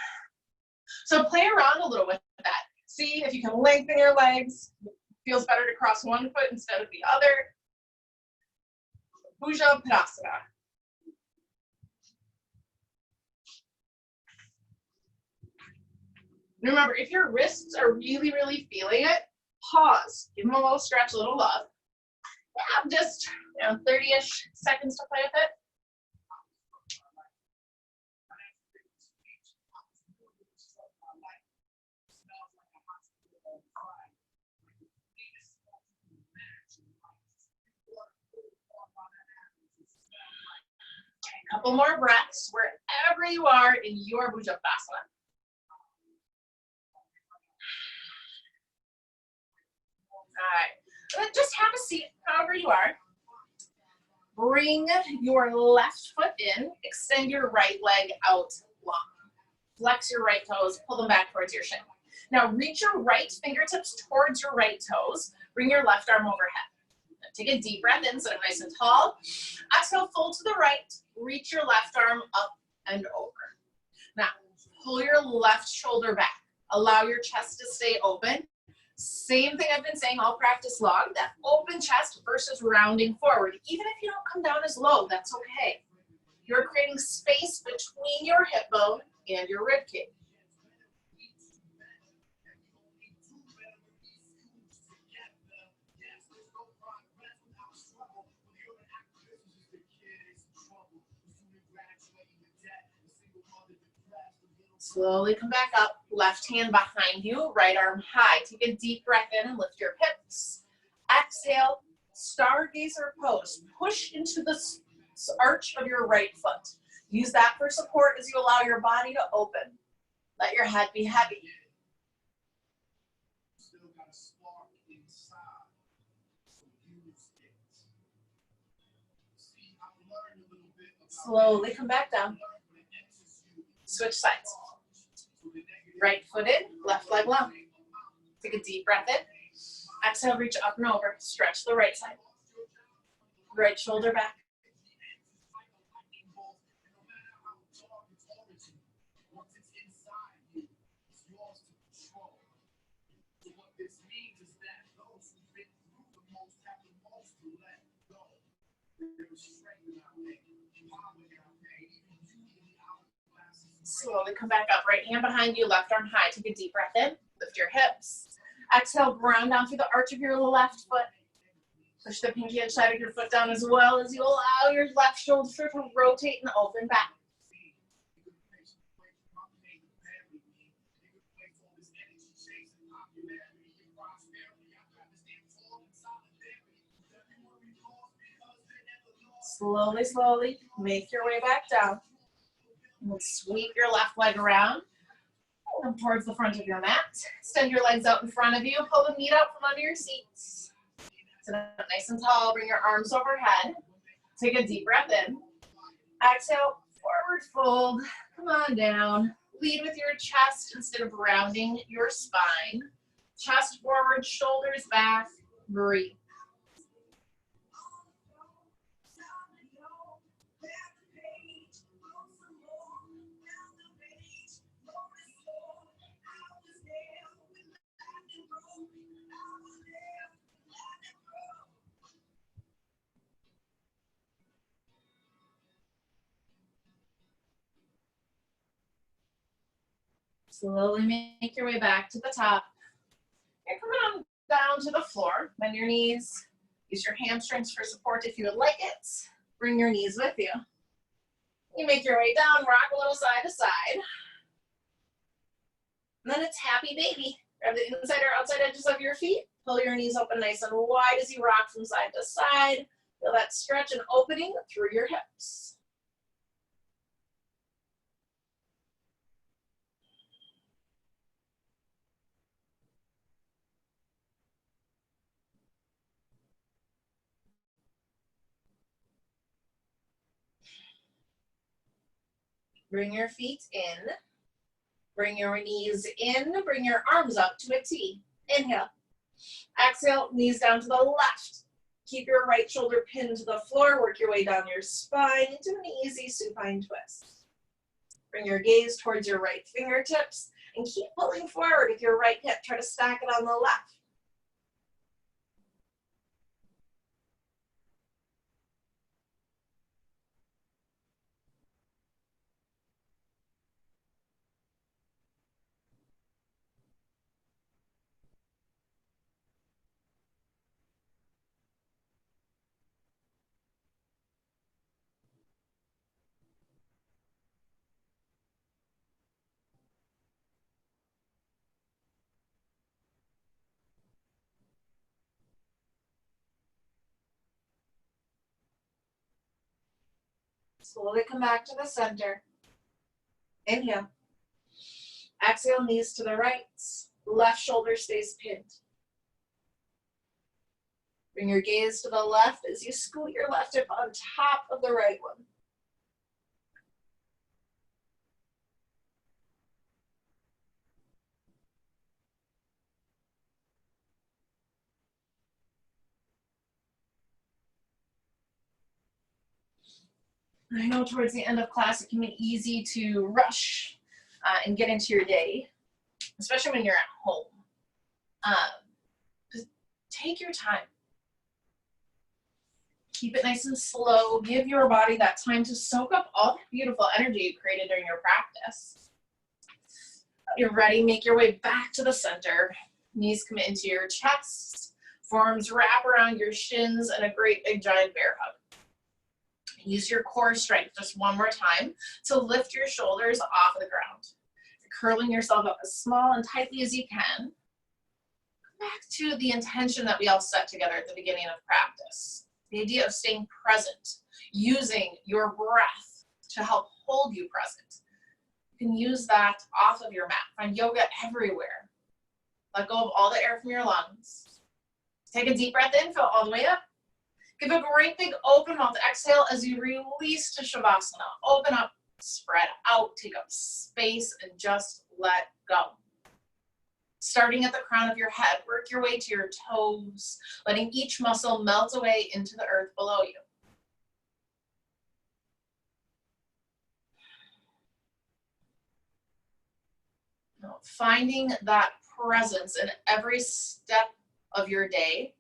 So play around a little with that. See if you can lengthen your legs. It feels better to cross one foot instead of the other. Bhuja Padasana. Remember, if your wrists are really feeling it, pause. Give them a little stretch, a little love. Yeah, just 30-ish seconds to play with it. A couple more breaths wherever you are in your Bhuja Padasana. All right, just have a seat however you are. Bring your left foot in, extend your right leg out long. Flex your right toes, pull them back towards your shin. Now reach your right fingertips towards your right toes. Bring your left arm overhead. Now take a deep breath in, sit up nice and tall. Exhale, fold to the right. Reach your left arm up and over. Now pull your left shoulder back. Allow your chest to stay open. Same thing I've been saying all practice long, that open chest versus rounding forward. Even if you don't come down as low, that's okay. You're creating space between your hip bone and your rib cage. Slowly come back up, left hand behind you, right arm high. Take a deep breath in and lift your hips. Exhale, stargazer pose. Push into the arch of your right foot. Use that for support as you allow your body to open. Let your head be heavy. Slowly come back down. Switch sides. Right foot in, left leg long. Take a deep breath in. Exhale, reach up and over. Stretch the right side. Right shoulder back. Slowly come back up. Right hand behind you, left arm high. Take a deep breath in. Lift your hips. Exhale, ground down through the arch of your left foot. Push the pinky edge side of your foot down as well as you allow your left shoulder to rotate and open back. Slowly, slowly make your way back down. And sweep your left leg around towards the front of your mat. Extend your legs out in front of you. Pull the meat out from under your seats. Sit up nice and tall. Bring your arms overhead. Take a deep breath in. Exhale, forward fold. Come on down. Lead with your chest instead of rounding your spine. Chest forward, shoulders back. Breathe. Slowly make your way back to the top. You're coming on down to the floor. Bend your knees. Use your hamstrings for support if you would like it. Bring your knees with you. You make your way down, rock a little side to side. And then it's happy baby. Grab the inside or outside edges of your feet. Pull your knees open nice and wide as you rock from side to side. Feel that stretch and opening through your hips. Bring your feet in. Bring your knees in. Bring your arms up to a T. Inhale. Exhale, knees down to the left. Keep your right shoulder pinned to the floor. Work your way down your spine into an easy supine twist. Bring your gaze towards your right fingertips and keep pulling forward with your right hip. Try to stack it on the left. Slowly come back to the center. Inhale. Exhale, knees to the right. Left shoulder stays pinned. Bring your gaze to the left as you scoot your left hip on top of the right one. I know towards the end of class it can be easy to rush and get into your day, especially when you're at home. Just take your time. Keep it nice and slow. Give your body that time to soak up all the beautiful energy you created during your practice. You're ready, make your way back to the center. Knees come into your chest. Forearms wrap around your shins and a great big giant bear hug. Use your core strength just one more time to lift your shoulders off the ground. Curling yourself up as small and tightly as you can. Come back to the intention that we all set together at the beginning of practice. The idea of staying present, using your breath to help hold you present. You can use that off of your mat. Find yoga everywhere. Let go of all the air from your lungs. Take a deep breath in, fill all the way up. Give a great big open mouth exhale as you release to Shavasana. Open up, spread out, take up space, and just let go. Starting at the crown of your head, work your way to your toes, letting each muscle melt away into the earth below you. Now, finding that presence in every step of your day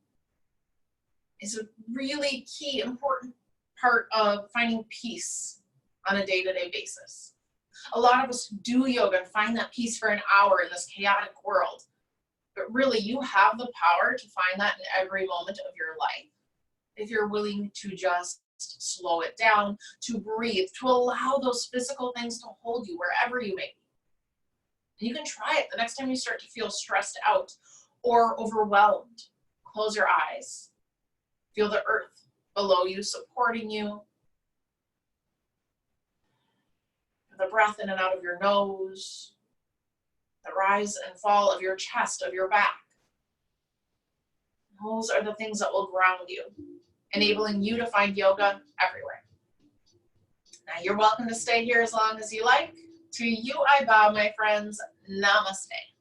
is a really key, important part of finding peace on a day-to-day basis. A lot of us do yoga and find that peace for an hour in this chaotic world. But really, you have the power to find that in every moment of your life. If you're willing to just slow it down, to breathe, to allow those physical things to hold you wherever you may be. You can try it the next time you start to feel stressed out or overwhelmed. Close your eyes. Feel the earth below you supporting you. the breath in and out of your nose, the rise and fall of your chest, of your back. Those are the things that will ground you, enabling you to find yoga everywhere. Now, you're welcome to stay here as long as you like. To you, I bow, my friends. Namaste.